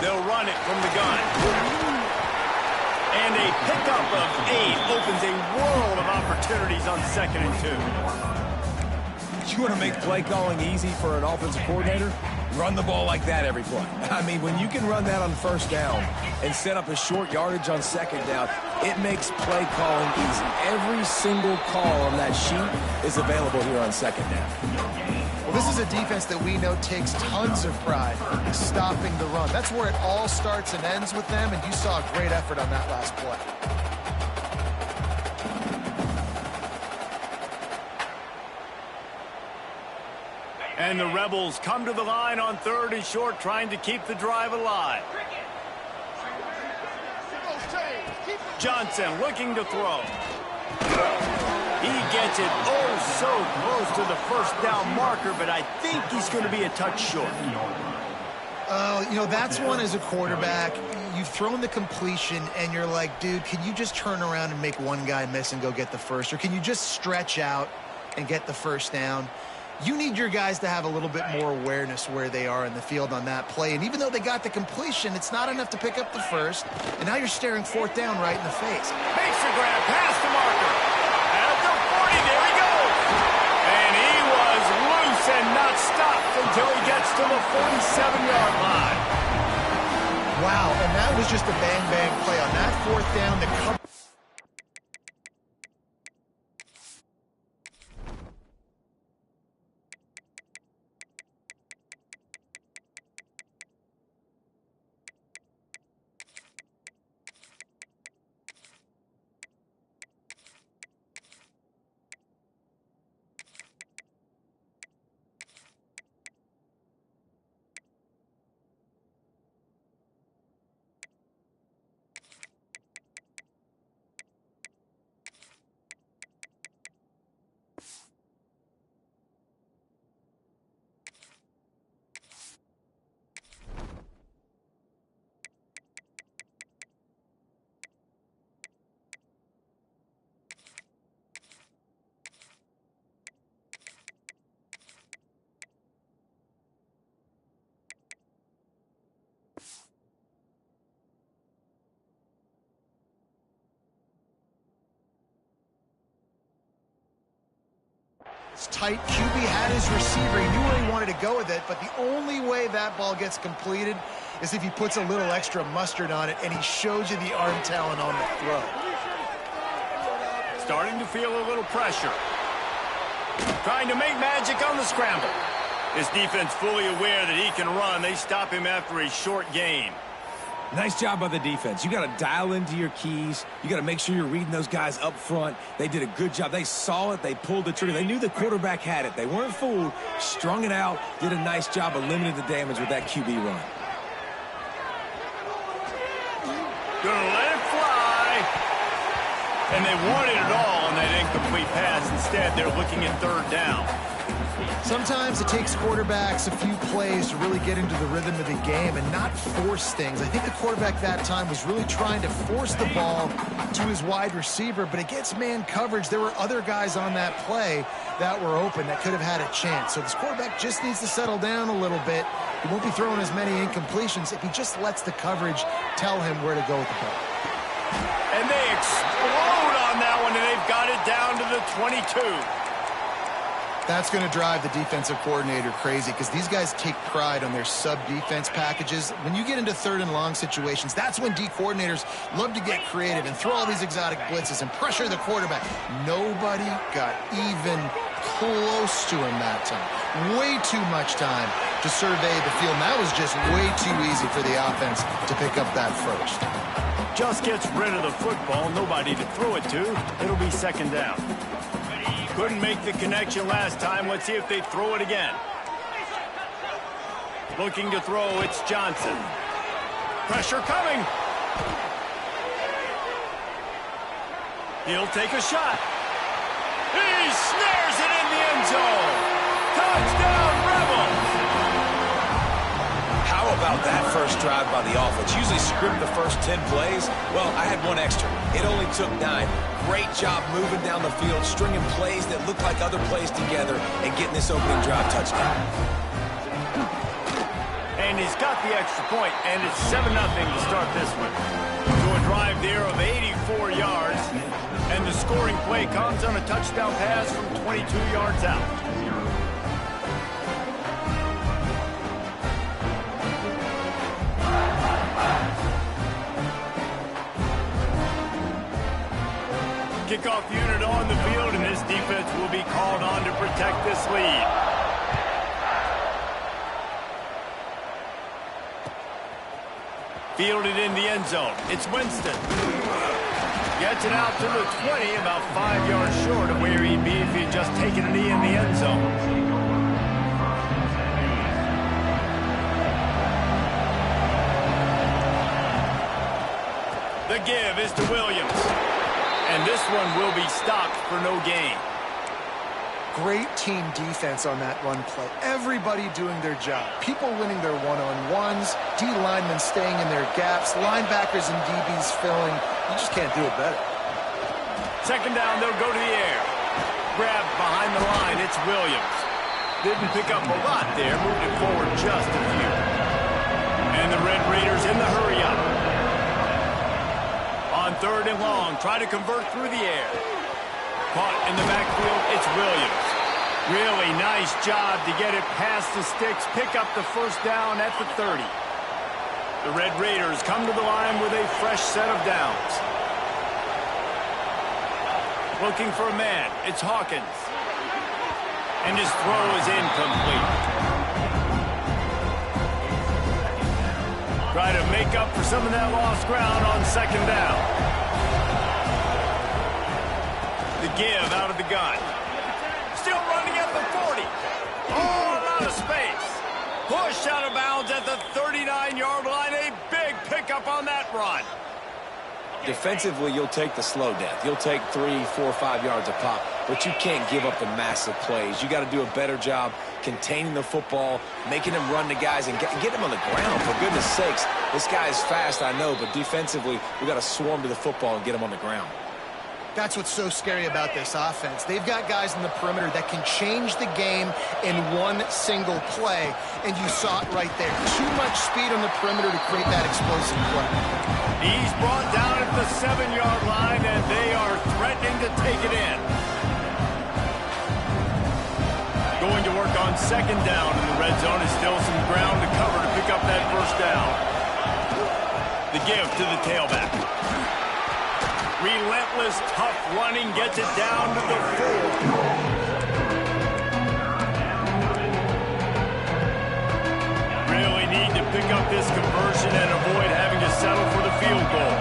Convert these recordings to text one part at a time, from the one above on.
They'll run it from the gun. And a pickup of 8 opens a world of opportunities on 2nd and 2. You want to make play calling easy for an offensive coordinator? Run the ball like that every play. I mean, when you can run that on 1st down and set up a short yardage on 2nd down, it makes play calling easy. Every single call on that sheet is available here on 2nd down. Well, this is a defense that we know takes tons of pride in stopping the run. That's where it all starts and ends with them, and you saw a great effort on that last play. And the Rebels come to the line on 3rd and short, trying to keep the drive alive. Johnson looking to throw. He gets it oh so close to the 1st down marker, but I think he's going to be a touch short. You know, that's one as a quarterback. You've thrown the completion, and you're like, dude, can you just turn around and make one guy miss and go get the first? Or can you just stretch out and get the 1st down? You need your guys to have a little bit more awareness where they are in the field on that play. And even though they got the completion, it's not enough to pick up the 1st. And now you're staring 4th down right in the face. Makes the grab past the marker. At the 40, there he goes. And he was loose and not stopped until he gets to the 47-yard line. Wow, and that was just a bang-bang play on that 4th down. The cover. It's tight. QB had his receiver. He knew where he wanted to go with it, but the only way that ball gets completed is if he puts a little extra mustard on it, and he shows you the arm talent on the throw. Starting to feel a little pressure. Trying to make magic on the scramble. This defense fully aware that he can run. They stop him after a short gain. Nice job by the defense. You got to dial into your keys. You got to make sure you're reading those guys up front. They did a good job. They saw it. They pulled the trigger. They knew the quarterback had it. They weren't fooled. Strung it out. Did a nice job of limiting the damage with that QB run. Gonna let it fly. And they wanted it all on that incomplete pass. Instead, they're looking at 3rd down. Sometimes it takes quarterbacks a few plays to really get into the rhythm of the game and not force things. I think the quarterback that time was really trying to force the ball to his wide receiver, but against man coverage, there were other guys on that play that were open that could have had a chance. So this quarterback just needs to settle down a little bit. He won't be throwing as many incompletions if he just lets the coverage tell him where to go with the ball. And they explode on that one, and they've got it down to the 22. That's going to drive the defensive coordinator crazy because these guys take pride on their sub-defense packages. When you get into 3rd and long situations, that's when D coordinators love to get creative and throw all these exotic blitzes and pressure the quarterback. Nobody got even close to him that time. Way too much time to survey the field. And that was just way too easy for the offense to pick up that 1st. Just gets rid of the football. Nobody to throw it to. It'll be 2nd down. Couldn't make the connection last time. Let's see if they throw it again. Looking to throw, it's Johnson. Pressure coming. He'll take a shot. He snares it in the end zone. Touchdown, Rebels. How about that first drive by the offense? Usually script the first 10 plays. Well, I had one extra. It only took 9. Great job moving down the field, stringing plays that look like other plays together, and getting this opening drive touchdown. And he's got the extra point, and it's 7-0 to start this one. So a drive there of 84 yards, and the scoring play comes on a touchdown pass from 22 yards out. Kickoff unit on the field, and this defense will be called on to protect this lead. Fielded in the end zone. It's Winston. Gets it out to the 20, about 5 yards short of where he'd be if he'd just taken a knee in the end zone. The give is to Williams. And this one will be stopped for no gain. Great team defense on that run play. Everybody doing their job. People winning their one-on-ones, D linemen staying in their gaps, linebackers and DBs filling. You just can't do it better. Second down, they'll go to the air. Grabbed behind the line, it's Williams. Didn't pick up a lot there, moved it forward just a few. And the Red Raiders in the hurry-up. On third and long, try to convert through the air. Caught in the backfield, it's Williams. Really nice job to get it past the sticks, pick up the first down at the 30. The Red Raiders come to the line with a fresh set of downs. Looking for a man, it's Hawkins. And his throw is incomplete. Try to make up for some of that lost ground on second down. The give out of the gun. Still running at the 40. Oh, out of space. Pushed out of bounds at the 39-yard line. A big pickup on that run. Defensively, you'll take the slow death. You'll take 3, 4, 5 yards a pop, but you can't give up the massive plays. You got to do a better job containing the football, making them run the guys, and get them on the ground. For goodness sakes, this guy is fast, I know, but defensively, we got to swarm to the football and get him on the ground. That's what's so scary about this offense. They've got guys in the perimeter that can change the game in one single play, and you saw it right there. Too much speed on the perimeter to create that explosive play. He's brought down at the 7-yard line, and they are threatening to take it in. Going to work on second down in the red zone. Is still some ground to cover to pick up that first down. The give to the tailback. Relentless, tough running, gets it down to the 4. Really need to pick up this conversion and avoid having to settle for the field goal.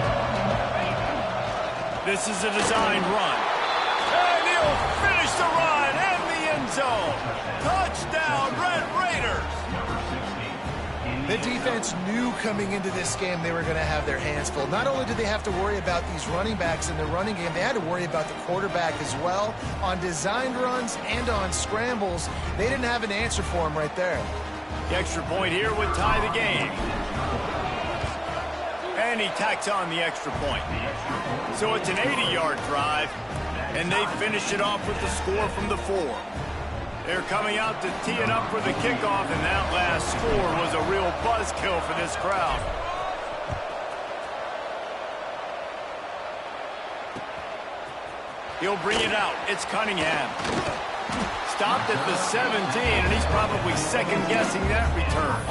This is a designed run. And he'll finish the run in the end zone. Touchdown, Red Raiders. The defense knew coming into this game they were going to have their hands full. Not only did they have to worry about these running backs in the running game, they had to worry about the quarterback as well. On designed runs and on scrambles, they didn't have an answer for him right there. The extra point here would tie the game. And he tacks on the extra point. So it's an 80-yard drive, and they finish it off with the score from the 4. They're coming out to tee it up for the kickoff, and that last score was a real buzzkill for this crowd. He'll bring it out. It's Cunningham. Stopped at the 17, and he's probably second-guessing that return.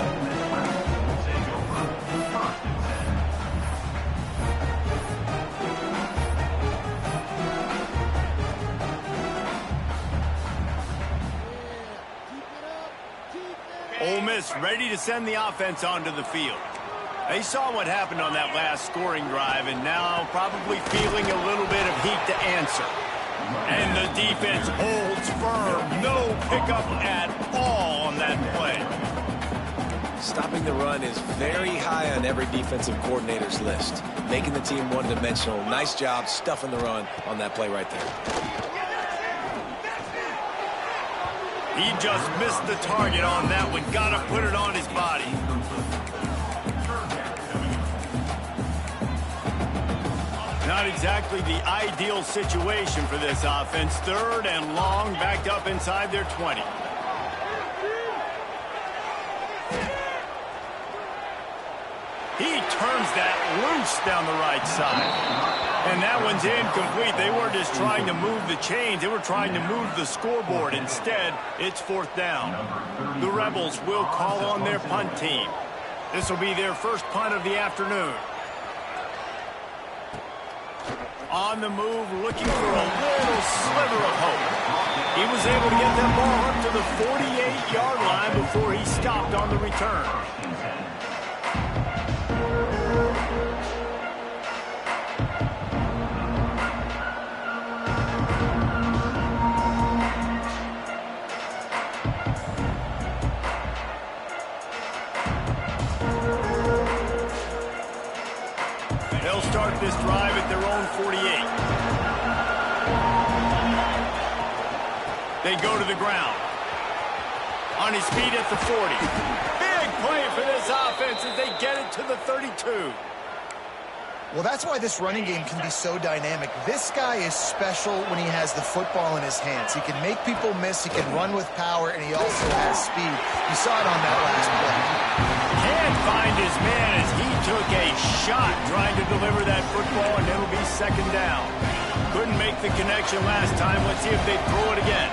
Ole Miss ready to send the offense onto the field. They saw what happened on that last scoring drive, and now probably feeling a little bit of heat to answer. And the defense holds firm. No pickup at all on that play. Stopping the run is very high on every defensive coordinator's list. Making the team one-dimensional. Nice job stuffing the run on that play right there. He just missed the target on that one. Got to put it on his body. Not exactly the ideal situation for this offense. Third and long, backed up inside their 20. He turns that loose down the right side. And that one's incomplete. They weren't just trying to move the chains. They were trying to move the scoreboard. Instead, it's 4th down. The Rebels will call on their punt team. This will be their first punt of the afternoon. On the move, looking for a little sliver of hope. He was able to get that ball up to the 48-yard line before he stopped on the return. They'll start this drive at their own 48. They go to the ground. On his feet at the 40. Big play for this offense as they get it to the 32. Well, that's why this running game can be so dynamic. This guy is special when he has the football in his hands. He can make people miss, he can run with power, and he also has speed. You saw it on that last play. Can't find his man as he took a shot trying to deliver that football, and it'll be 2nd down. Couldn't make the connection last time. Let's see if they throw it again.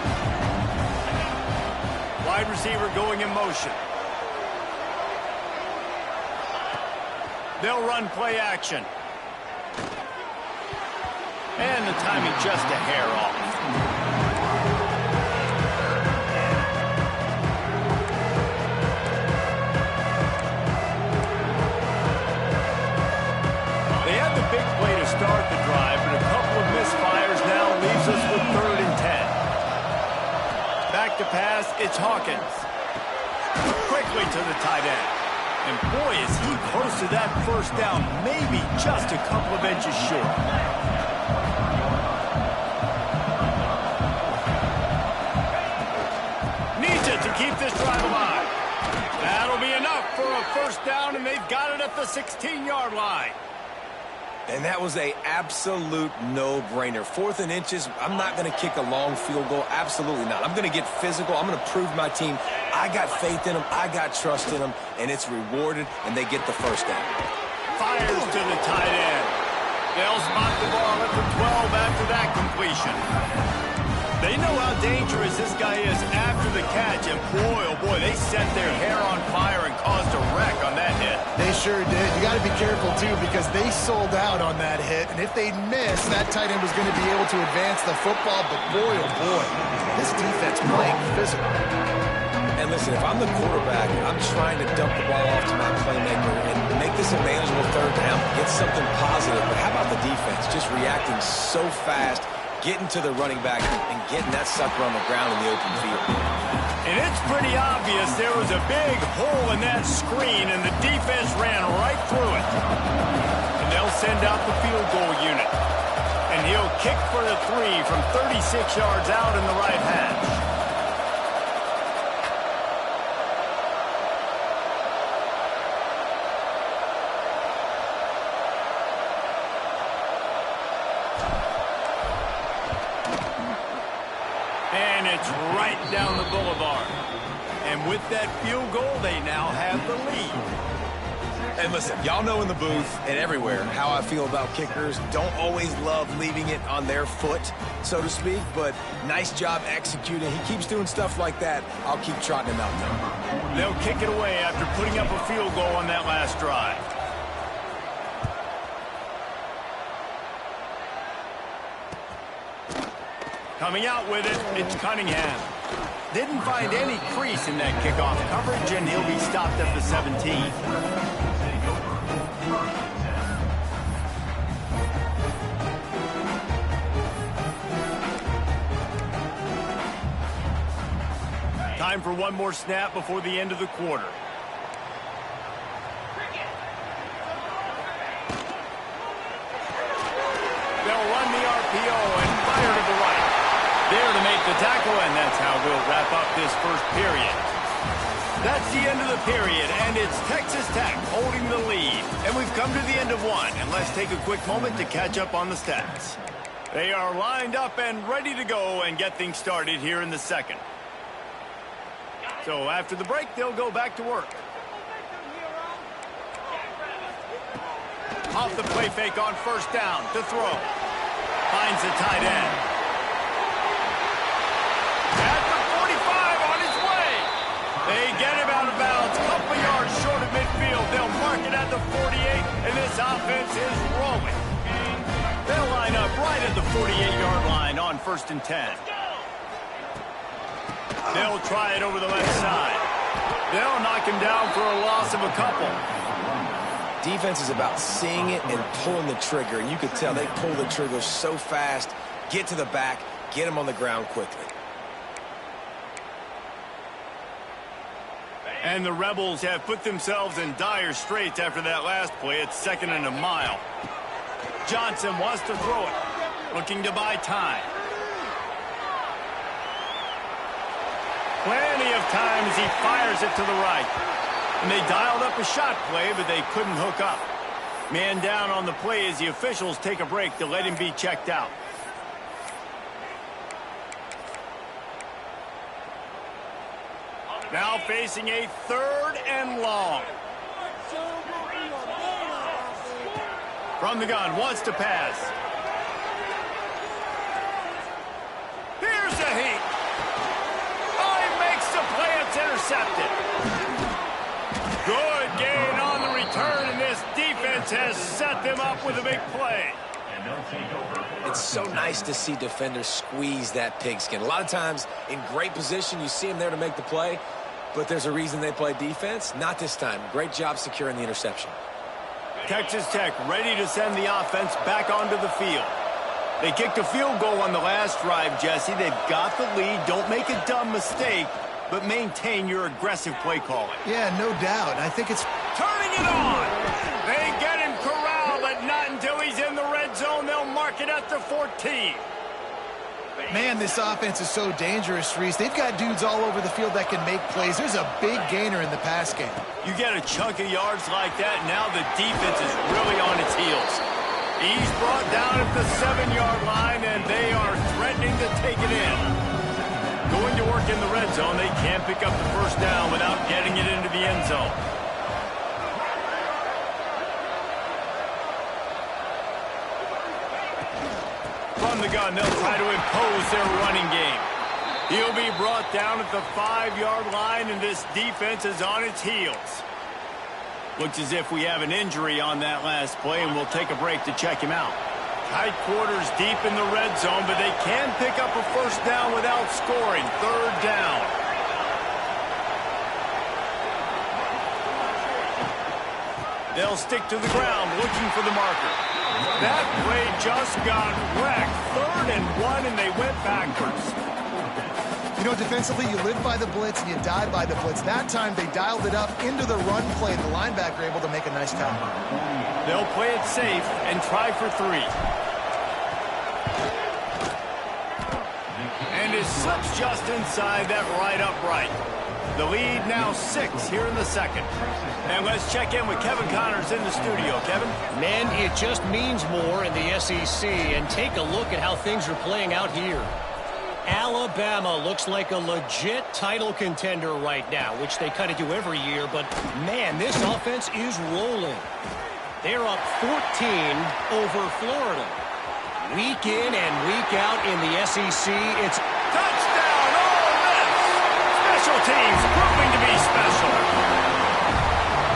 Wide receiver going in motion. They'll run play action. And the timing just a hair off. They had the big play to start the drive, but a couple of misfires now leaves us with 3rd and 10. Back to pass, it's Hawkins. Quickly to the tight end. And boy, is he close to that 1st down, maybe just a couple of inches short. Needs it to keep this drive alive. That'll be enough for a 1st down, and they've got it at the 16-yard line. And that was a absolute no-brainer. 4th and inches, I'm not going to kick a long field goal. Absolutely not. I'm going to get physical. I'm going to prove my team I got faith in them. I got trust in them. And it's rewarded, and they get the 1st down. Fires to the tight end. They'll spot the ball at the 12 after that completion. They know how dangerous this guy is after the catch, and boy, oh boy, they set their hair on fire and caused a wreck on that hit. They sure did. You got to be careful, too, because they sold out on that hit, and if they miss, that tight end was going to be able to advance the football, but boy, oh boy, this defense playing physical. And listen, if I'm the quarterback, I'm trying to dump the ball off to my playmaker and make this a manageable 3rd down, get something positive. But how about the defense just reacting so fast, getting to the running back and getting that sucker on the ground in the open field? And it's pretty obvious there was a big hole in that screen, and the defense ran right through it. And they'll send out the field goal unit. And he'll kick for the 3 from 36 yards out in the right hash. And it's right down the boulevard. And with that field goal, they now have the lead. And listen, y'all know in the booth and everywhere how I feel about kickers. Don't always love leaving it on their foot, so to speak, but nice job executing. He keeps doing stuff like that. I'll keep trotting him out there. They'll kick it away after putting up a field goal on that last drive. Coming out with it, it's Cunningham. Didn't find any crease in that kickoff coverage, and he'll be stopped at the 17. Time for one more snap before the end of the quarter. They'll run the RPO and fire to the right. There to make the tackle, and that's how we'll wrap up this first period. That's the end of the period, and it's Texas Tech holding the lead. And we've come to the end of one, and let's take a quick moment to catch up on the stats. They are lined up and ready to go and get things started here in the second. So after the break, they'll go back to work. Off the play fake on first down to throw. Finds the tight end. At the 45 on his way. They get him out of bounds. Couple yards short of midfield. They'll mark it at the 48, and this offense is rolling. They'll line up right at the 48-yard line on 1st and 10. They'll try it over the left side. They'll knock him down for a loss of a couple. Defense is about seeing it and pulling the trigger, and you can tell they pull the trigger so fast, get to the back, get him on the ground quickly. And the Rebels have put themselves in dire straits after that last play. It's 2nd and a mile. Johnson wants to throw it, looking to buy time. Plenty of times he fires it to the right. And they dialed up a shot play, but they couldn't hook up. Man down on the play as the officials take a break to let him be checked out. Now facing a 3rd and long. From the gun, wants to pass. Here's a heat. Oh, he makes the play. It's intercepted. Good gain on the return, and this defense has set them up with a big play. It's so nice to see defenders squeeze that pigskin. A lot of times in great position, you see them there to make the play, but there's a reason they play defense. Not this time. Great job securing the interception. Texas Tech ready to send the offense back onto the field. They kicked a field goal on the last drive, Jesse. They've got the lead. Don't make a dumb mistake, but maintain your aggressive play calling. Yeah, no doubt. I think it's Turning it on. They get him corralled, but not until he's in the red zone. They'll mark it at the 14. Man, this offense is so dangerous, Reese. They've got dudes all over the field that can make plays. There's a big gainer in the pass game. You get a chunk of yards like that, now the defense is really on its heels. He's brought down at the 7-yard line, and they are threatening to take it in. Going to work in the red zone, they can't pick up the first down without getting it into the end zone. From the gun, they'll try to impose their running game. He'll be brought down at the 5-yard line, and this defense is on its heels. Looks as if we have an injury on that last play, and we'll take a break to check him out. Tight quarters deep in the red zone, but they can pick up a first down without scoring. 3rd down. They'll stick to the ground, looking for the marker. That play just got wrecked. 3rd and 1, and they went backwards. You know, defensively, you live by the blitz and you die by the blitz. That time, they dialed it up into the run play. The linebacker able to make a nice tackle. They'll play it safe and try for 3. And it slips just inside that right upright. The lead now 6 here in the 2nd. And let's check in with Kevin Connors in the studio. Kevin? Man, it just means more in the SEC. And take a look at how things are playing out here. Alabama looks like a legit title contender right now, which they kind of do every year. But, man, this offense is rolling. They're up 14 over Florida. Week in and week out in the SEC, it's touchdown, Ole Miss! Special teams proving to be special.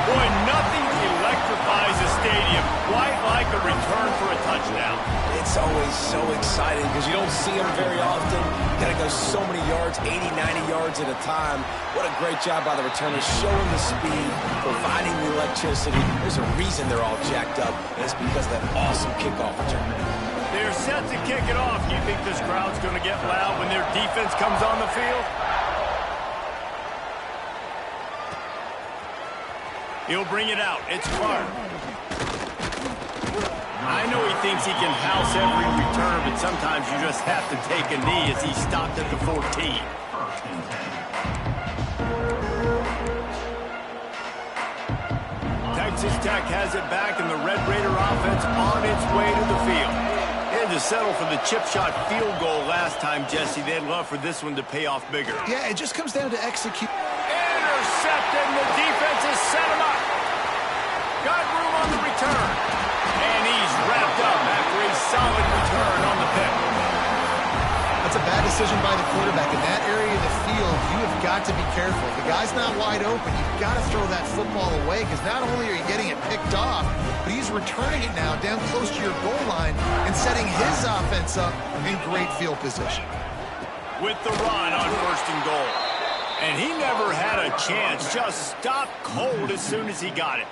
Boy, nothing electrifies a stadium quite like a return for a touchdown. It's always so exciting because you don't see them very often. You got to go so many yards, 80, 90 yards at a time. What a great job by the returners, showing the speed, providing the electricity. There's a reason they're all jacked up, and it's because of that awesome kickoff return. They're set to kick it off. You think this crowd's going to get loud when their defense comes on the field? He'll bring it out. It's Clark. I know he thinks he can house every return, but sometimes you just have to take a knee as he stopped at the 14. Texas Tech has it back, and the Red Raider offense on its way to the field. They had to settle for the chip shot field goal last time, Jesse. They'd love for this one to pay off bigger. Yeah, it just comes down to execute. Intercepted, and the defense has set him up. Got room on the return. And he's wrapped up after a solid return on the pick. That's a bad decision by the quarterback. In that area of the field, you have got to be careful. If the guy's not wide open, you've got to throw that football away because not only are you getting it picked off, but he's returning it now down close to your goal line and setting his offense up in great field position. With the run on 1st and goal. And he never had a chance. Just stopped cold as soon as he got it.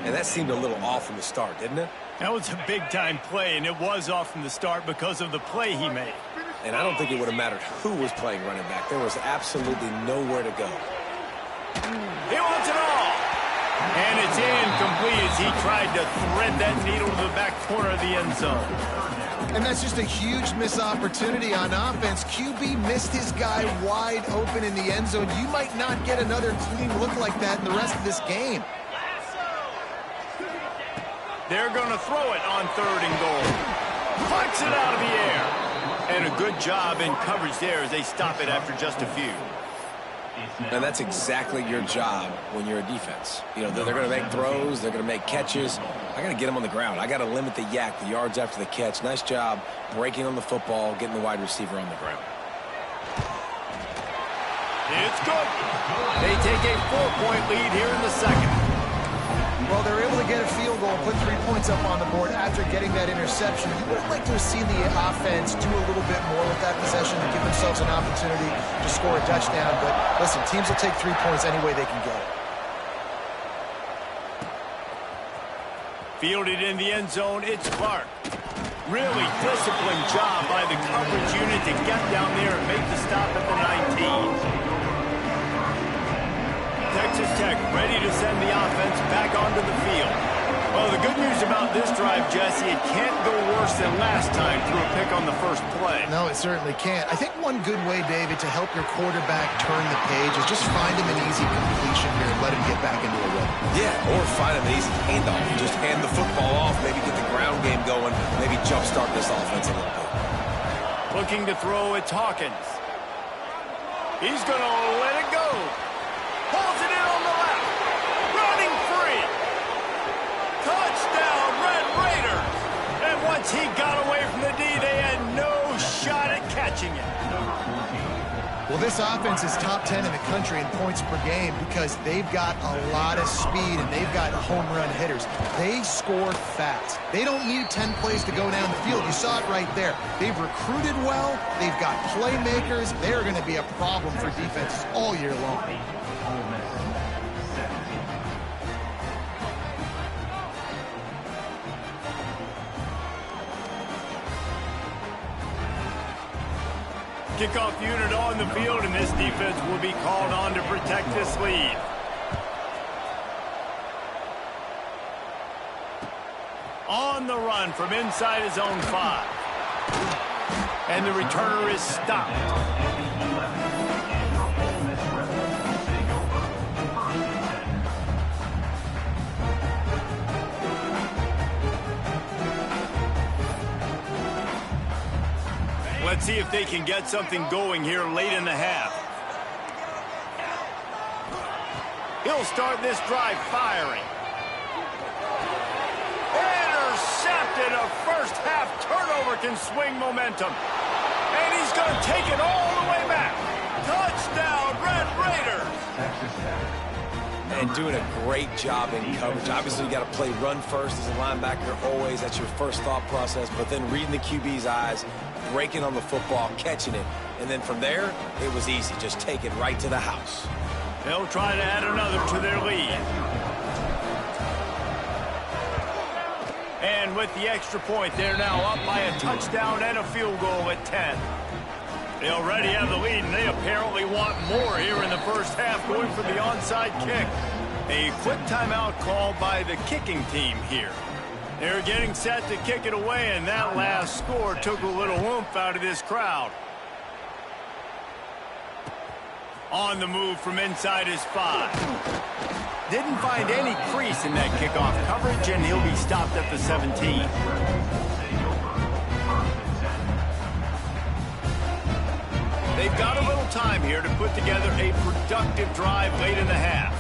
And that seemed a little off from the start, didn't it? That was a big-time play, and it was off from the start because of the play he made. And I don't think it would have mattered who was playing running back. There was absolutely nowhere to go. He wants it all. And it's incomplete as he tried to thread that needle to the back corner of the end zone. And that's just a huge missed opportunity on offense. QB missed his guy wide open in the end zone. You might not get another clean look like that in the rest of this game. They're going to throw it on 3rd and goal. Puts it out of the air. And a good job in coverage there as they stop it after just a few. And that's exactly your job when you're a defense. You know, they're going to make throws. They're going to make catches. I got to get them on the ground. I got to limit the yak, the yards after the catch. Nice job breaking on the football, getting the wide receiver on the ground. It's good. They take a 4-point lead here in the second. Well, they're able to get a field goal and put 3 points up on the board after getting that interception. You would like to have seen the offense do a little bit more with that possession to give themselves an opportunity to score a touchdown. But listen, teams will take 3 points any way they can get it. Fielded in the end zone, it's Clark. Really disciplined job by the coverage unit to get down there and make the stop at the 19. Texas Tech ready to send the offense back onto the field. Well, the good news about this drive, Jesse, it can't go worse than last time through a pick on the first play. No, it certainly can't. I think one good way, David, to help your quarterback turn the page is just find him an easy completion here and let him get back into a rhythm. Yeah, or find him an easy handoff. Just hand the football off, maybe get the ground game going, maybe jumpstart this offense a little bit. Looking to throw, it's Hawkins. He's going to let it go. Pulls it in on the left. Running free. Touchdown, Red Raiders. And once he got away from the D, they had no shot at catching it. Well, this offense is top 10 in the country in points per game because they've got a lot of speed and they've got home run hitters. They score fast. They don't need 10 plays to go down the field. You saw it right there. They've recruited well. They've got playmakers. They're going to be a problem for defenses all year long. Kickoff unit on the field, and this defense will be called on to protect this lead. On the run from inside his own 5. And the returner is stopped. Let's see if they can get something going here late in the half. He'll start this drive firing. Intercepted. A first half turnover can swing momentum. And he's going to take it all the way back. Touchdown, Red Raiders. And doing a great job in coverage. Obviously, you got to play run first as a linebacker always. That's your first thought process. But then reading the QB's eyes, breaking on the football, catching it. And then from there, it was easy. Just take it right to the house. They'll try to add another to their lead. And with the extra point, they're now up by a touchdown and a field goal at 10. They already have the lead, and they apparently want more here in the first half, going for the onside kick. A quick timeout called by the kicking team here. They're getting set to kick it away, and that last score took a little oomph out of this crowd. On the move from inside his 5. Didn't find any crease in that kickoff coverage, and he'll be stopped at the 17. They've got a little time here to put together a productive drive late in the half.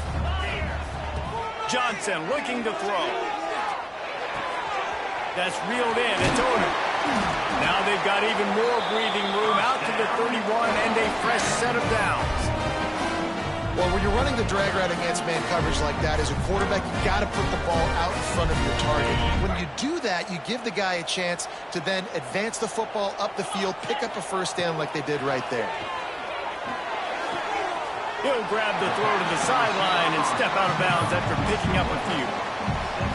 Johnson looking to throw. That's reeled in. It's over. Now they've got even more breathing room out to the 31 and a fresh set of downs. Well, when you're running the drag route against man coverage like that, as a quarterback, you got to put the ball out in front of your target. When you do that, you give the guy a chance to then advance the football up the field, pick up a first down like they did right there. He'll grab the throw to the sideline and step out of bounds after picking up a few.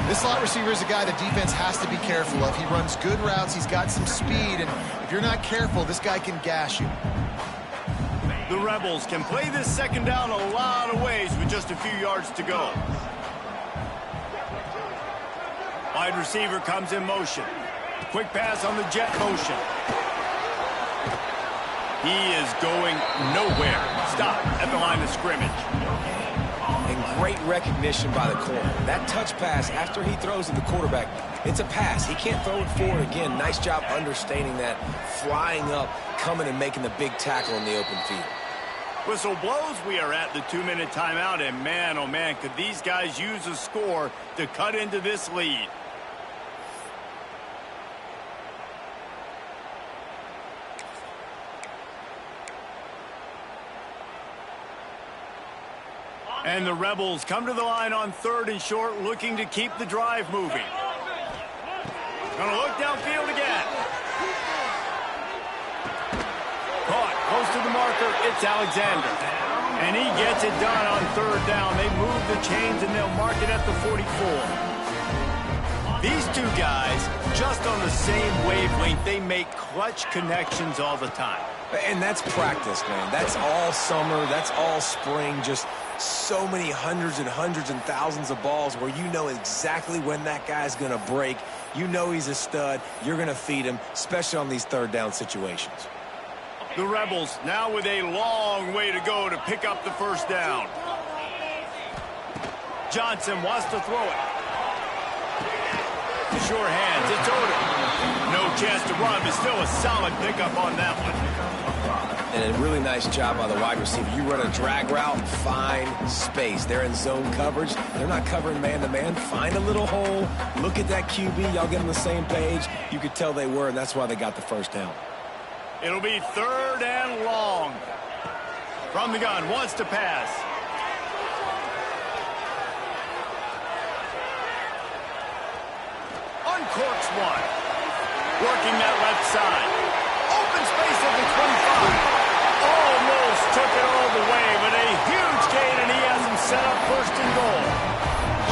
This slot receiver is a guy the defense has to be careful of. He runs good routes. He's got some speed, and if you're not careful, this guy can gash you. The Rebels can play this second down a lot of ways with just a few yards to go. Wide receiver comes in motion. Quick pass on the jet motion. He is going nowhere. Stop at the line of scrimmage. And great recognition by the corner. That touch pass after he throws to the quarterback, it's a pass. He can't throw it forward again. Nice job understanding that, flying up, coming and making the big tackle in the open field. Whistle blows. We are at the 2-minute timeout, and man, oh man, could these guys use a score to cut into this lead. And the Rebels come to the line on 3rd and short, looking to keep the drive moving. Gonna look downfield again. Caught close to the marker. It's Alexander. And he gets it done on 3rd down. They move the chains and they'll mark it at the 44. These two guys, just on the same wavelength, they make clutch connections all the time. And that's practice, man. That's all summer. That's all spring. Just so many hundreds and thousands of balls where you know exactly when that guy's going to break. You know he's a stud. You're going to feed him, especially on these 3rd down situations. The Rebels now with a long way to go to pick up the first down. Johnson wants to throw it. The sure hands, it's Odom. No chance to run, but still a solid pickup on that one. And a really nice job by the wide receiver. You run a drag route, find space. They're in zone coverage. They're not covering man-to-man. Find a little hole. Look at that QB. Y'all get on the same page. You could tell they were, and that's why they got the first down. It'll be 3rd and long. From the gun, wants to pass. Uncorks one. Working that left side. Open space at the 25. Almost took it all the way, but a huge gain, and he has him set up 1st and goal.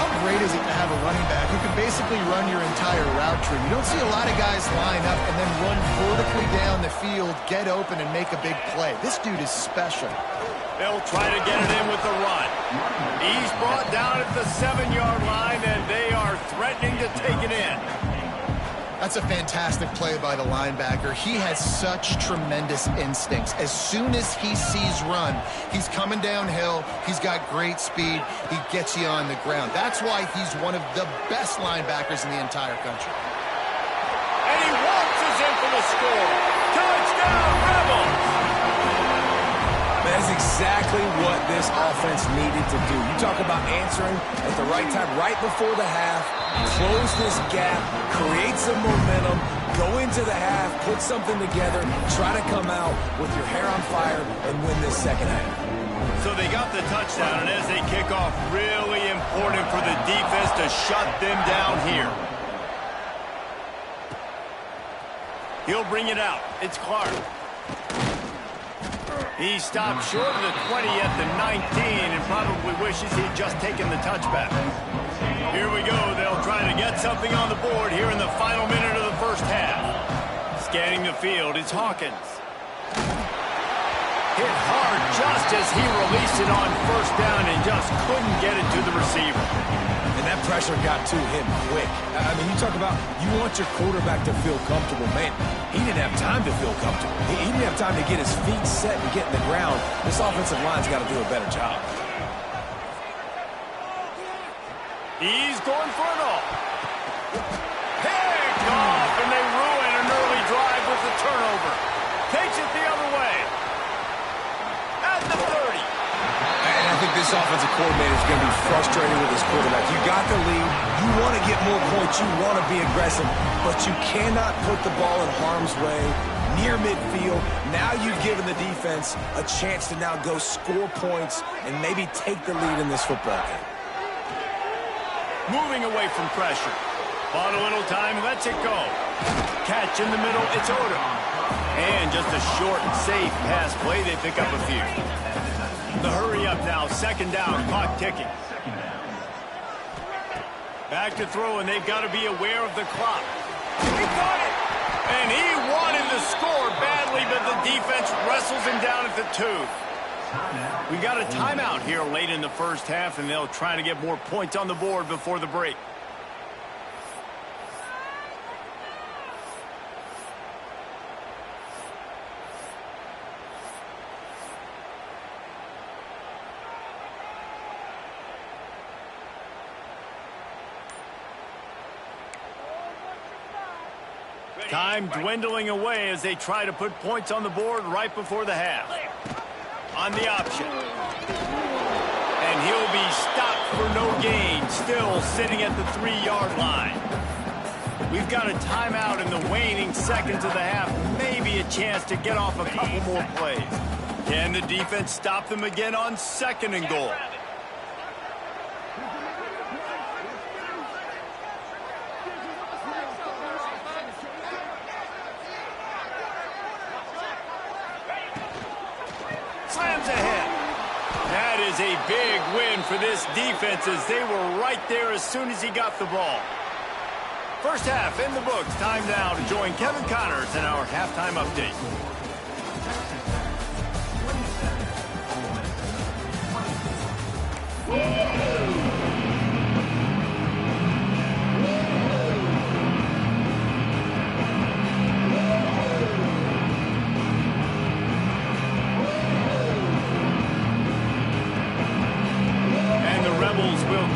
How great is it to have a running back who can basically run your entire route tree? You don't see a lot of guys line up and then run vertically down the field, get open, and make a big play. This dude is special. They'll try to get it in with the run. He's brought down at the 7-yard line, and they are threatening to take it in. That's a fantastic play by the linebacker. He has such tremendous instincts. As soon as he sees run, he's coming downhill. He's got great speed. He gets you on the ground. That's why he's one of the best linebackers in the entire country. And he waltzes in for the score. Touchdown, Rebels! That's exactly what this offense needed to do. You talk about answering at the right time, right before the half, close this gap, create some momentum, go into the half, put something together, try to come out with your hair on fire and win this second half. So they got the touchdown, and as they kick off, really important for the defense to shut them down here. He'll bring it out. It's Clark. He stopped short of the 20 at the 19 and probably wishes he'd just taken the touchback. Here we go. They'll try to get something on the board here in the final minute of the first half. Scanning the field, it's Hawkins. Hit hard just as he released it on 1st down and just couldn't get it to the receiver. And that pressure got to him quick. I mean, you talk about you want your quarterback to feel comfortable. Man, he didn't have time to feel comfortable. He didn't have time to get his feet set and get in the ground. This offensive line's got to do a better job. He's going for it all. Picked off, and they ruin an early drive with the turnover. Takes it the other way. At the 30. And I think this this offensive coordinator is going to be frustrated with his quarterback. You got the lead. You want to get more points. You want to be aggressive, but you cannot put the ball in harm's way near midfield. Now you've given the defense a chance to now go score points and maybe take the lead in this football game. Moving away from pressure. On a little time, lets it go. Catch in the middle, it's Odom. And just a short and safe pass play, they pick up a few. The hurry up now, second down, clock ticking. Back to throw, and they've got to be aware of the clock. He got it! And he wanted to score badly, but the defense wrestles him down at the 2. We got a timeout here late in the first half, and they'll try to get more points on the board before the break. Time dwindling away as they try to put points on the board right before the half. On the option. And he'll be stopped for no gain, still sitting at the 3-yard line. We've got a timeout in the waning seconds of the half, maybe a chance to get off a couple more plays. Can the defense stop them again on 2nd and goal? Slams ahead. That is a big win for this defense as they were right there as soon as he got the ball. First half in the books. Time now to join Kevin Connors in our halftime update.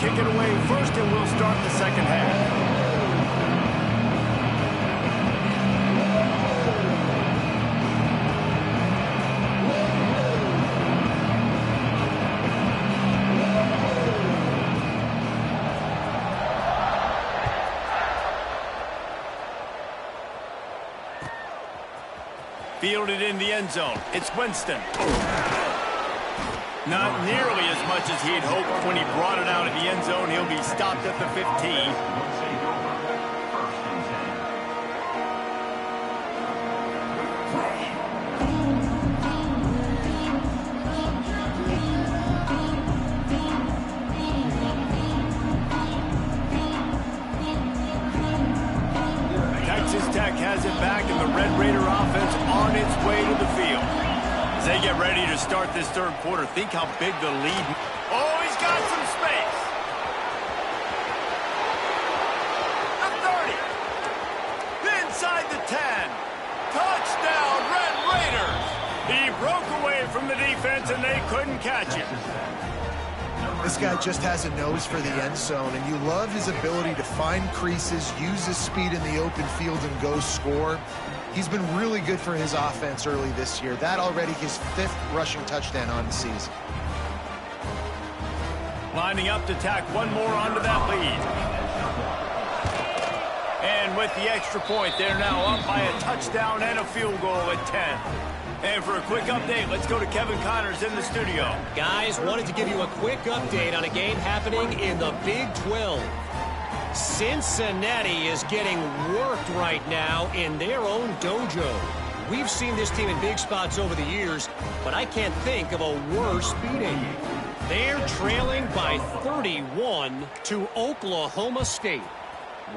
Kick it away first, and we'll start the second half. Fielded in the end zone. It's Winston. Not nearly as much as he'd hoped when he brought it out of the end zone. He'll be stopped at the 15. Texas Tech has it back, and the Red Raider offense on its way to the field. As they get ready to start this third quarter, think how big the lead. Oh, he's got some space. The 30. Inside the 10. Touchdown, Red Raiders. He broke away from the defense, and they couldn't catch him. This guy just has a nose for the end zone, and you love his ability to find creases, use his speed in the open field, and go score. He's been really good for his offense early this year. That already his 5th rushing touchdown on the season. Lining up to tack one more onto that lead. And with the extra point, they're now up by a touchdown and a field goal at 10. And for a quick update, let's go to Kevin Connors in the studio. Guys, wanted to give you a quick update on a game happening in the Big 12. Cincinnati is getting worked right now in their own dojo. We've seen this team in big spots over the years, but I can't think of a worse beating. They're trailing by 31 to Oklahoma State.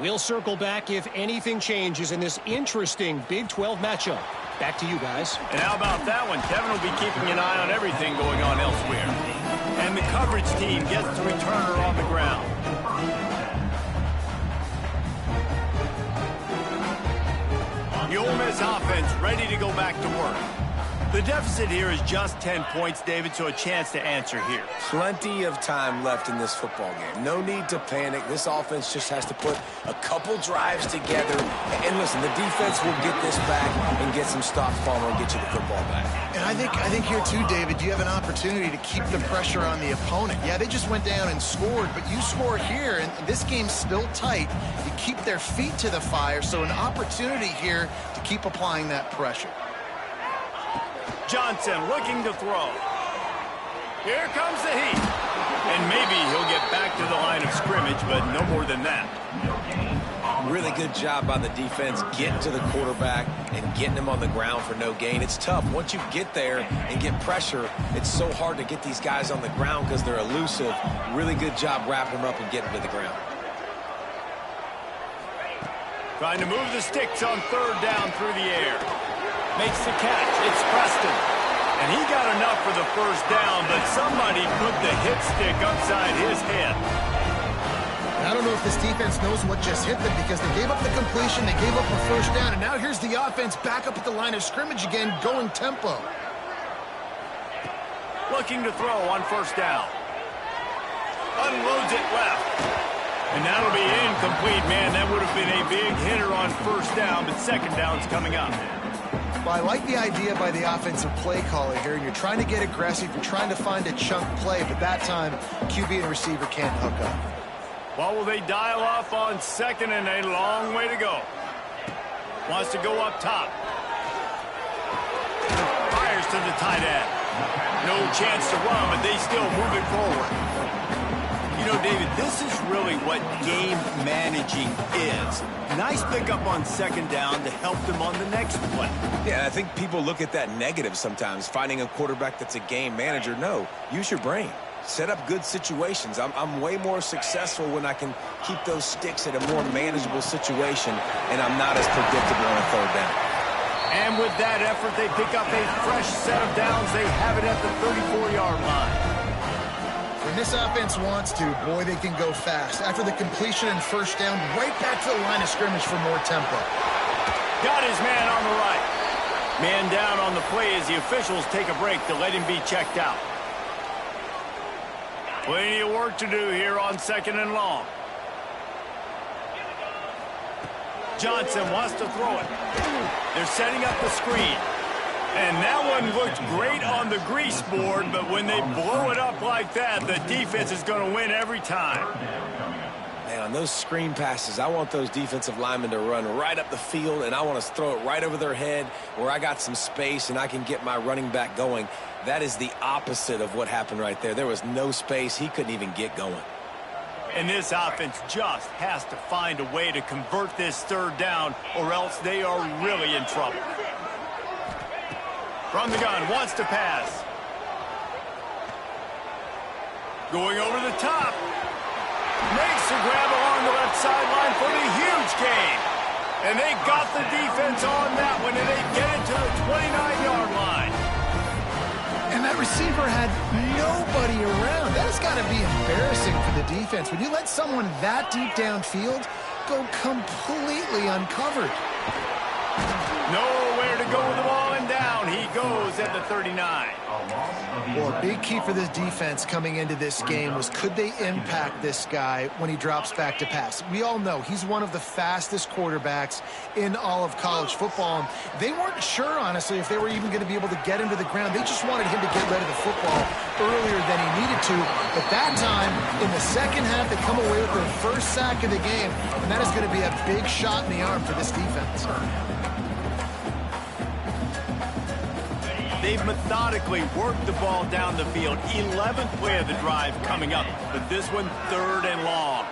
We'll circle back if anything changes in this interesting Big 12 matchup. Back to you guys. And how about that one? Kevin will be keeping an eye on everything going on elsewhere. And the coverage team gets the returner on the ground. The Ole Miss offense ready to go back to work. The deficit here is just 10 points, David, so a chance to answer here. Plenty of time left in this football game. No need to panic. This offense just has to put a couple drives together. And listen, the defense will get this back and get some stops, Palmer, and get you the football back. And I think here too, David, you have an opportunity to keep the pressure on the opponent. Yeah, they just went down and scored, but you score here, and this game's still tight. You keep their feet to the fire, so an opportunity here to keep applying that pressure. Johnson looking to throw. Here comes the heat. And maybe he'll get back to the line of scrimmage, but no more than that. Really good job by the defense getting to the quarterback and getting him on the ground for no gain. It's tough. Once you get there and get pressure, it's so hard to get these guys on the ground because they're elusive. Really good job wrapping them up and getting to the ground. Trying to move the sticks on third down through the air. Makes the catch. It's Preston. And he got enough for the first down, but somebody put the hit stick upside his head. I don't know if this defense knows what just hit them because they gave up the completion, they gave up a first down, and now here's the offense back up at the line of scrimmage again, going tempo. Looking to throw on first down. Unloads it left. And that'll be incomplete, man. That would have been a big hitter on first down, but second down's coming up. Well, I like the idea by the offensive play caller here. You're trying to get aggressive. You're trying to find a chunk play, but that time, QB and receiver can't hook up. Well, will they dial off on second and a long way to go? Wants to go up top. Fires to the tight end. No chance to run, but they still move it forward. You know, David, this is really what game managing is. Nice pickup on second down to help them on the next play. Yeah, I think people look at that negative sometimes, finding a quarterback that's a game manager. No, use your brain. Set up good situations. I'm way more successful when I can keep those sticks at a more manageable situation, and I'm not as predictable on a third down. And with that effort, they pick up a fresh set of downs. They have it at the 34-yard line. When this offense wants to, boy, they can go fast. After the completion and first down, right back to the line of scrimmage for more tempo. Got his man on the right. Man down on the play as the officials take a break to let him be checked out. Plenty of work to do here on second and long. Johnson wants to throw it. They're setting up the screen. And that one looked great on the grease board, but when they blow it up like that, the defense is going to win every time. Man, on those screen passes, I want those defensive linemen to run right up the field, and I want to throw it right over their head where I got some space and I can get my running back going. That is the opposite of what happened right there. There was no space. He couldn't even get going. And this offense just has to find a way to convert this third down, or else they are really in trouble. From the gun, wants to pass. Going over the top. Makes a grab along the left sideline for the huge gain. And they got the defense on that one, and they get it to the 29-yard line. And that receiver had nobody around. That has got to be embarrassing for the defense. When you let someone that deep downfield go completely uncovered. Nowhere to go with the ball, and down he goes at the 39. Well, a big key for this defense coming into this game was could they impact this guy when he drops back to pass. We all know he's one of the fastest quarterbacks in all of college football. And they weren't sure, honestly, if they were even going to be able to get him to the ground. They just wanted him to get rid of the football earlier than he needed to. But that time, in the second half, they come away with their first sack of the game, and that is going to be a big shot in the arm for this defense. They've methodically worked the ball down the field. 11th play of the drive coming up, but this one third and long.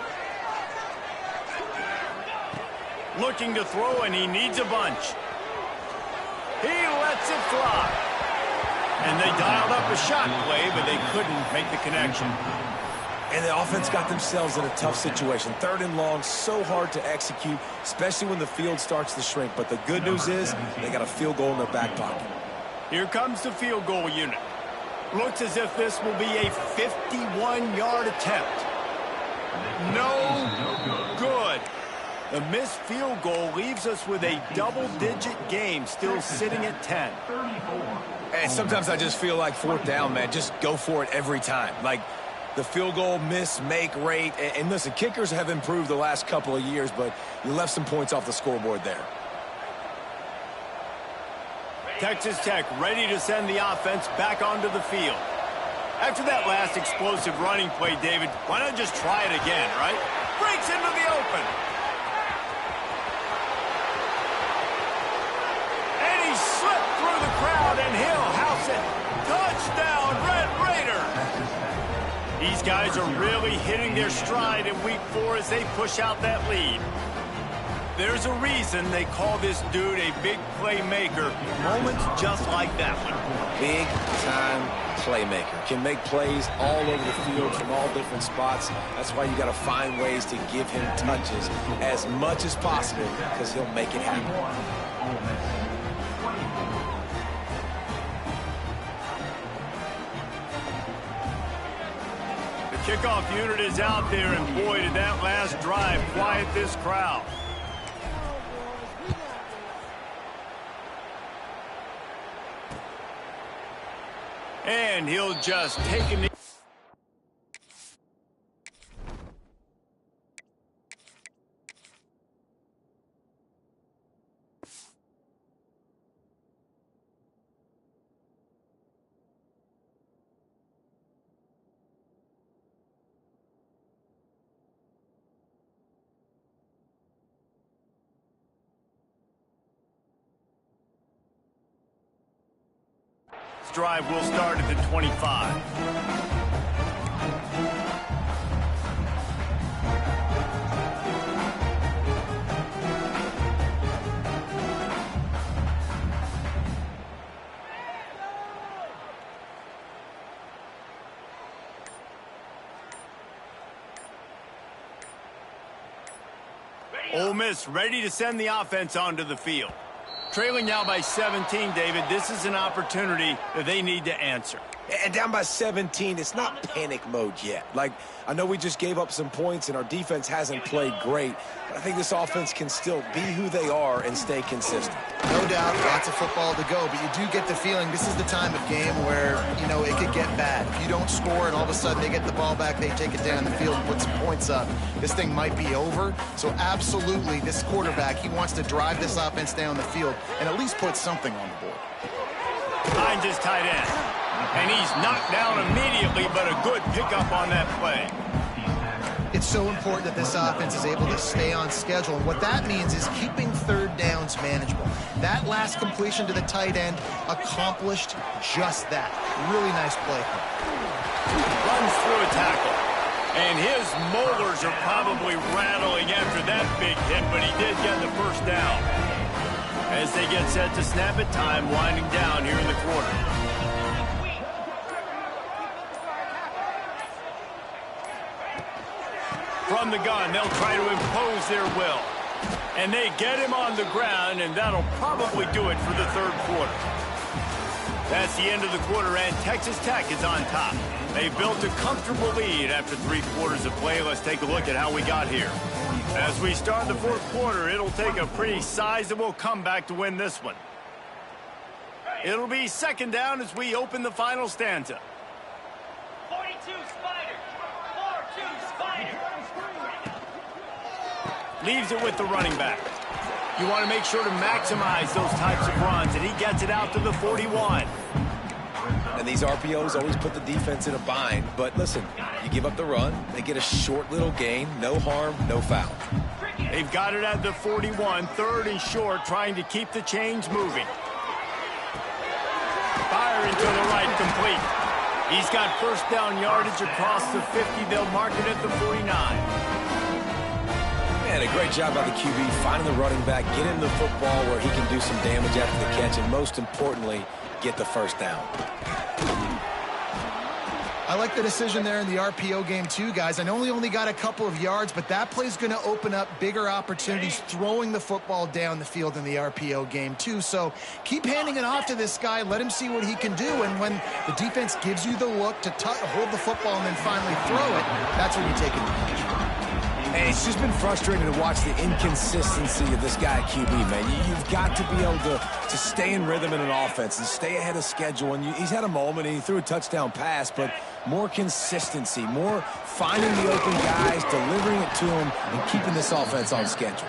Looking to throw, and he needs a bunch. He lets it fly. And they dialed up a shot play, but they couldn't make the connection. And the offense got themselves in a tough situation. Third and long, so hard to execute, especially when the field starts to shrink. But the good news is they got a field goal in their back pocket. Here comes the field goal unit. Looks as if this will be a 51-yard attempt. No good. The missed field goal leaves us with a double-digit game still sitting at 10. And sometimes I just feel like fourth down, man, just go for it every time. Like the field goal miss-make rate. And listen, kickers have improved the last couple of years, but you left some points off the scoreboard there. Texas Tech ready to send the offense back onto the field. After that last explosive running play, David, why not just try it again, right? Breaks into the open. And he slipped through the crowd, and he'll house it. Touchdown, Red Raiders. These guys are really hitting their stride in Week 4 as they push out that lead. There's a reason they call this dude a big playmaker. Moments just like that one. Big-time playmaker. Can make plays all over the field from all different spots. That's why you got to find ways to give him touches as much as possible because he'll make it happen. The kickoff unit is out there, and boy, did that last drive quiet this crowd. And he'll just take him. Drive will start at the 25. Ole Miss ready to send the offense onto the field. Trailing now by 17, David. This is an opportunity that they need to answer. And down by 17, it's not panic mode yet. Like, I know we just gave up some points and our defense hasn't played great, but I think this offense can still be who they are and stay consistent. No doubt, lots of football to go, but you do get the feeling this is the time of game where, you know, it could get bad. If you don't score and all of a sudden they get the ball back, they take it down the field and put some points up, this thing might be over. So absolutely, this quarterback, he wants to drive this offense down the field and at least put something on the board. Finds his tight end. And he's knocked down immediately, but a good pickup on that play. It's so important that this offense is able to stay on schedule. And what that means is keeping third downs manageable. That last completion to the tight end accomplished just that. Really nice play. Runs through a tackle. And his molars are probably rattling after that big hit, but he did get the first down. As they get set to snap it, time winding down here in the quarter. From the gun, they'll try to impose their will. And they get him on the ground, and that'll probably do it for the third quarter. That's the end of the quarter, and Texas Tech is on top. They've built a comfortable lead after 3 quarters of play. Let's take a look at how we got here. As we start the fourth quarter, it'll take a pretty sizable comeback to win this one. It'll be second down as we open the final stanza. 42 Spiders, 4-2 Spiders. Leaves it with the running back. You want to make sure to maximize those types of runs, and he gets it out to the 41. And these RPOs always put the defense in a bind. But listen, you give up the run, they get a short little gain, no harm, no foul. They've got it at the 41, third and short, trying to keep the chains moving. Fire into the right, complete. He's got first down yardage across the 50. They'll mark it at the 49. Man, a great job by the QB finding the running back, get him the football where he can do some damage after the catch, and most importantly, get the first down. I like the decision there in the RPO game too, guys. I know he only got a couple of yards, but that play's going to open up bigger opportunities throwing the football down the field in the RPO game too. So keep handing it off to this guy. Let him see what he can do. And when the defense gives you the look to hold the football and then finally throw it, that's when you take advantage. And it's just been frustrating to watch the inconsistency of this guy at QB, man. You've got to be able to stay in rhythm in an offense and stay ahead of schedule. And he's had a moment, and he threw a touchdown pass, but more consistency, more finding the open guys, delivering it to him, and keeping this offense on schedule.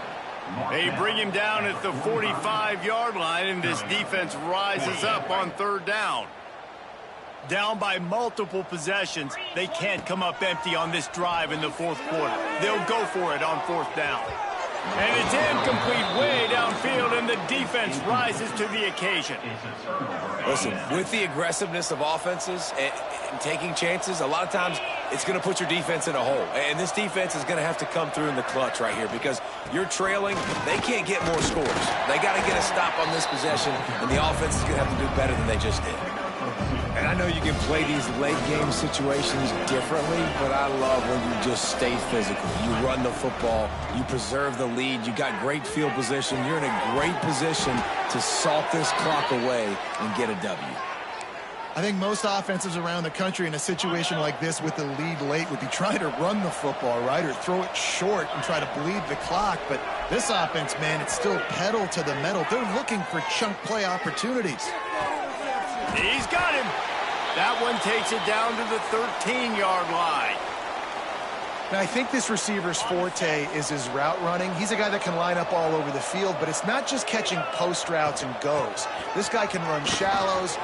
They bring him down at the 45-yard line, and this defense rises up on third down. Down by multiple possessions, they can't come up empty on this drive in the fourth quarter. They'll go for it on fourth down. And it's incomplete way downfield, and the defense rises to the occasion. Listen, with the aggressiveness of offenses and taking chances, a lot of times it's going to put your defense in a hole. And this defense is going to have to come through in the clutch right here because you're trailing. They can't get more scores. They got to get a stop on this possession, and the offense is going to have to do better than they just did. And I know you can play these late-game situations differently, but I love when you just stay physical. You run the football. You preserve the lead. You got great field position. You're in a great position to salt this clock away and get a W. I think most offenses around the country in a situation like this with the lead late would be trying to run the football, right, or throw it short and try to bleed the clock. But this offense, man, it's still pedal to the metal. They're looking for chunk play opportunities. He's got him. That one takes it down to the 13-yard line. Now, I think this receiver's forte is his route running. He's a guy that can line up all over the field, but it's not just catching post routes and goes. This guy can run shallows.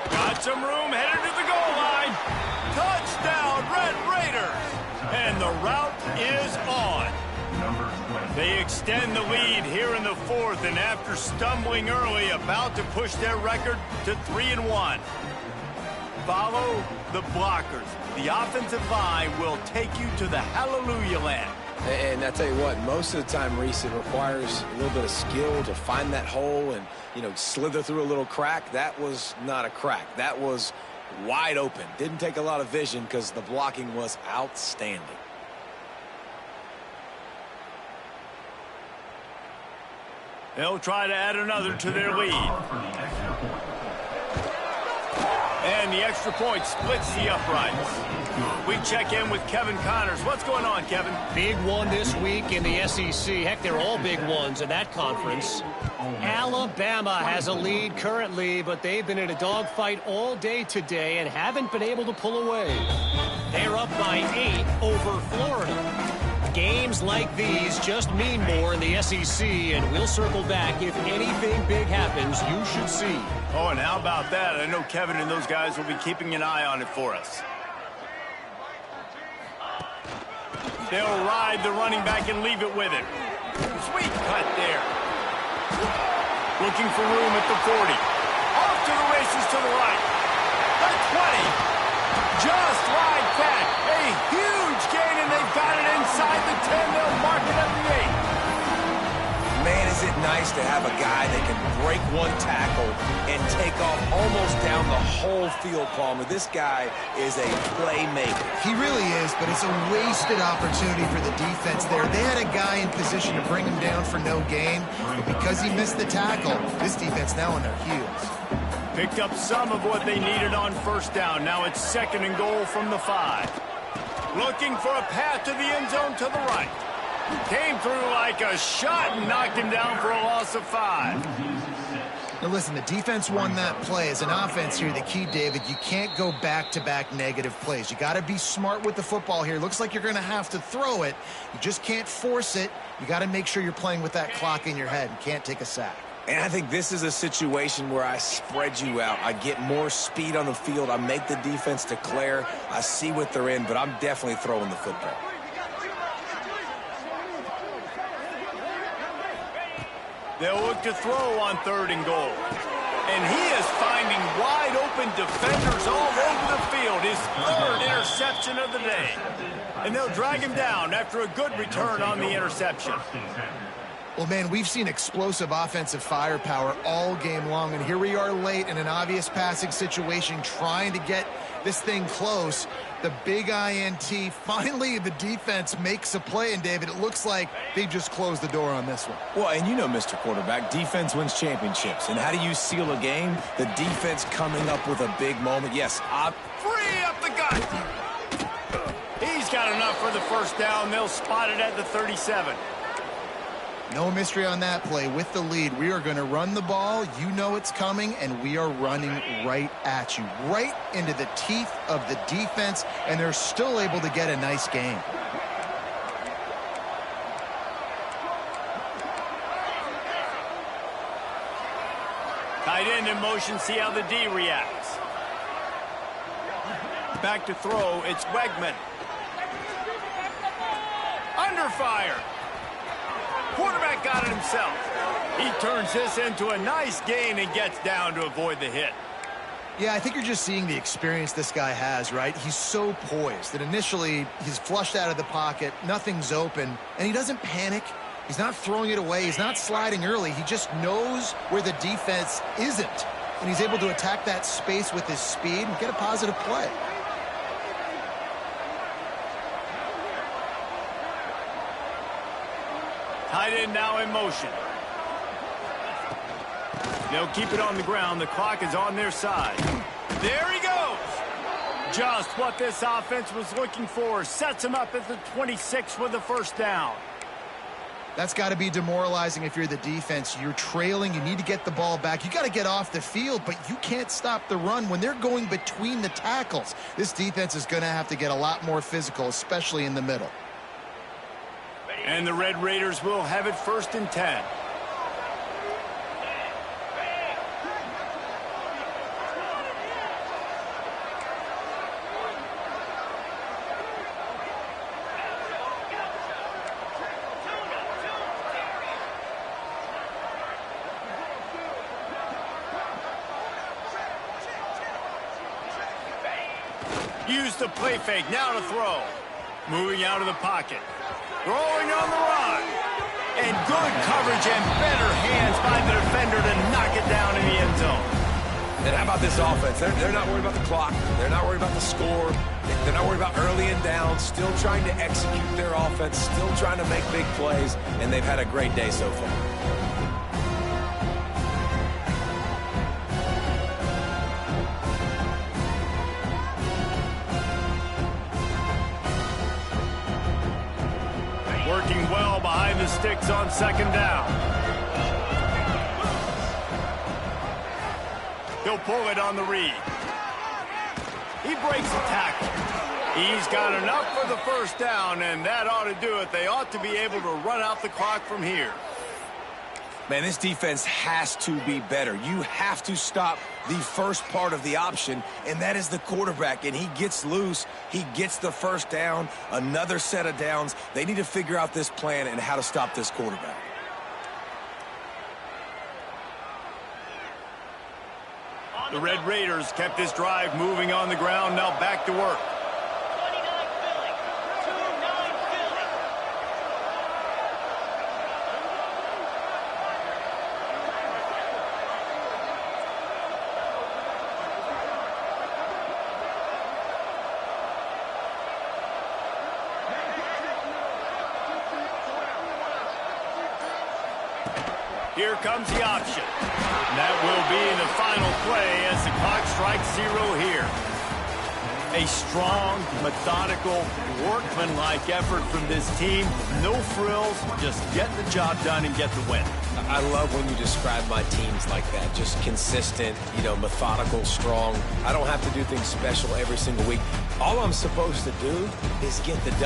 Got some room, headed to the goal line. Touchdown, Red Raiders. And the route is on. They extend the lead here in the fourth, and after stumbling early, about to push their record to 3-1. Follow the blockers. The offensive line will take you to the hallelujah land. And I tell you what, most of the time, Reese, it requires a little bit of skill to find that hole and, slither through a little crack. That was not a crack. That was wide open. Didn't take a lot of vision because the blocking was outstanding. They'll try to add another to their lead. And the extra point splits the uprights. We check in with Kevin Connors. What's going on, Kevin? Big one this week in the SEC. Heck, they're all big ones in that conference. Alabama has a lead currently, but they've been in a dogfight all day today and haven't been able to pull away. They're up by 8 over Florida. Games like these just mean more in the SEC, and we'll circle back. If anything big happens, you should see. Oh, and how about that? I know Kevin and those guys will be keeping an eye on it for us. They'll ride the running back and leave it with him. Sweet cut there. Looking for room at the 40. Off to the races to the right. The 20. Just like that. A huge gain, and they've got it inside the 10. They'll mark it at the 8. Man, is it nice to have a guy that can break one tackle and take off almost down the whole field, Palmer. This guy is a playmaker. He really is, but it's a wasted opportunity for the defense there. They had a guy in position to bring him down for no gain, but because he missed the tackle, this defense now on their heels. Picked up some of what they needed on first down. Now it's 2nd and goal from the 5. Looking for a path to the end zone to the right. Came through like a shot and knocked him down for a loss of 5. Now listen, the defense won that play. As an offense here, the key, David, you can't go back-to-back negative plays. You got to be smart with the football here. Looks like you're going to have to throw it. You just can't force it. You got to make sure you're playing with that clock in your head and can't take a sack. And I think this is a situation where I spread you out. I get more speed on the field. I make the defense declare. I see what they're in, but I'm definitely throwing the football. They'll look to throw on 3rd and goal. And he is finding wide-open defenders all over the field. His 3rd interception of the day. And they'll drag him down after a good return on the interception. Well, man, we've seen explosive offensive firepower all game long, and here we are late in an obvious passing situation trying to get this thing close. The big INT, finally the defense makes a play, and David, it looks like they just closed the door on this one. Well, and you know, Mr. Quarterback, defense wins championships. And how do you seal a game? The defense coming up with a big moment. Yes, Free up the gut. He's got enough for the first down. They'll spot it at the 37. No mystery on that play. With the lead, we are going to run the ball. You know it's coming, and we are running right at you, right into the teeth of the defense, and they're still able to get a nice gain. Tight end in motion, see how the D reacts. Back to throw, it's Wegman. Under fire. Quarterback got it himself. He turns this into a nice gain and gets down to avoid the hit. Yeah, I think you're just seeing the experience this guy has, right? He's so poised that initially he's flushed out of the pocket, nothing's open, and he doesn't panic. He's not throwing it away. He's not sliding early. He just knows where the defense isn't, and he's able to attack that space with his speed and get a positive play. Tight end now in motion. They'll keep it on the ground. The clock is on their side. There he goes. Just what this offense was looking for. Sets him up at the 26 with the first down. That's got to be demoralizing if you're the defense. You're trailing. You need to get the ball back. You got to get off the field, but you can't stop the run when they're going between the tackles. This defense is going to have to get a lot more physical, especially in the middle. And the Red Raiders will have it 1st and 10. Use the play fake, now to throw. Moving out of the pocket. Throwing on the run. And good coverage and better hands by the defender to knock it down in the end zone. And how about this offense? They're not worried about the clock. They're not worried about the score. They're not worried about early and down. Still trying to execute their offense. Still trying to make big plays. And they've had a great day so far. Working well behind the sticks on 2nd down. He'll pull it on the read. He breaks a tackle. He's got enough for the first down, and that ought to do it. They ought to be able to run out the clock from here. Man, this defense has to be better. You have to stop the first part of the option, and that is the quarterback. And he gets loose. He gets the first down, another set of downs. They need to figure out this plan and how to stop this quarterback. The Red Raiders kept this drive moving on the ground. Now back to work. 29 filling. 2-9 filling. Here comes the option. That will be the final play as the clock strikes 0 here. A strong, methodical, workmanlike effort from this team. No frills, just get the job done and get the win. I love when you describe my teams like that. Just consistent, methodical, strong. I don't have to do things special every single week. All I'm supposed to do is get the W.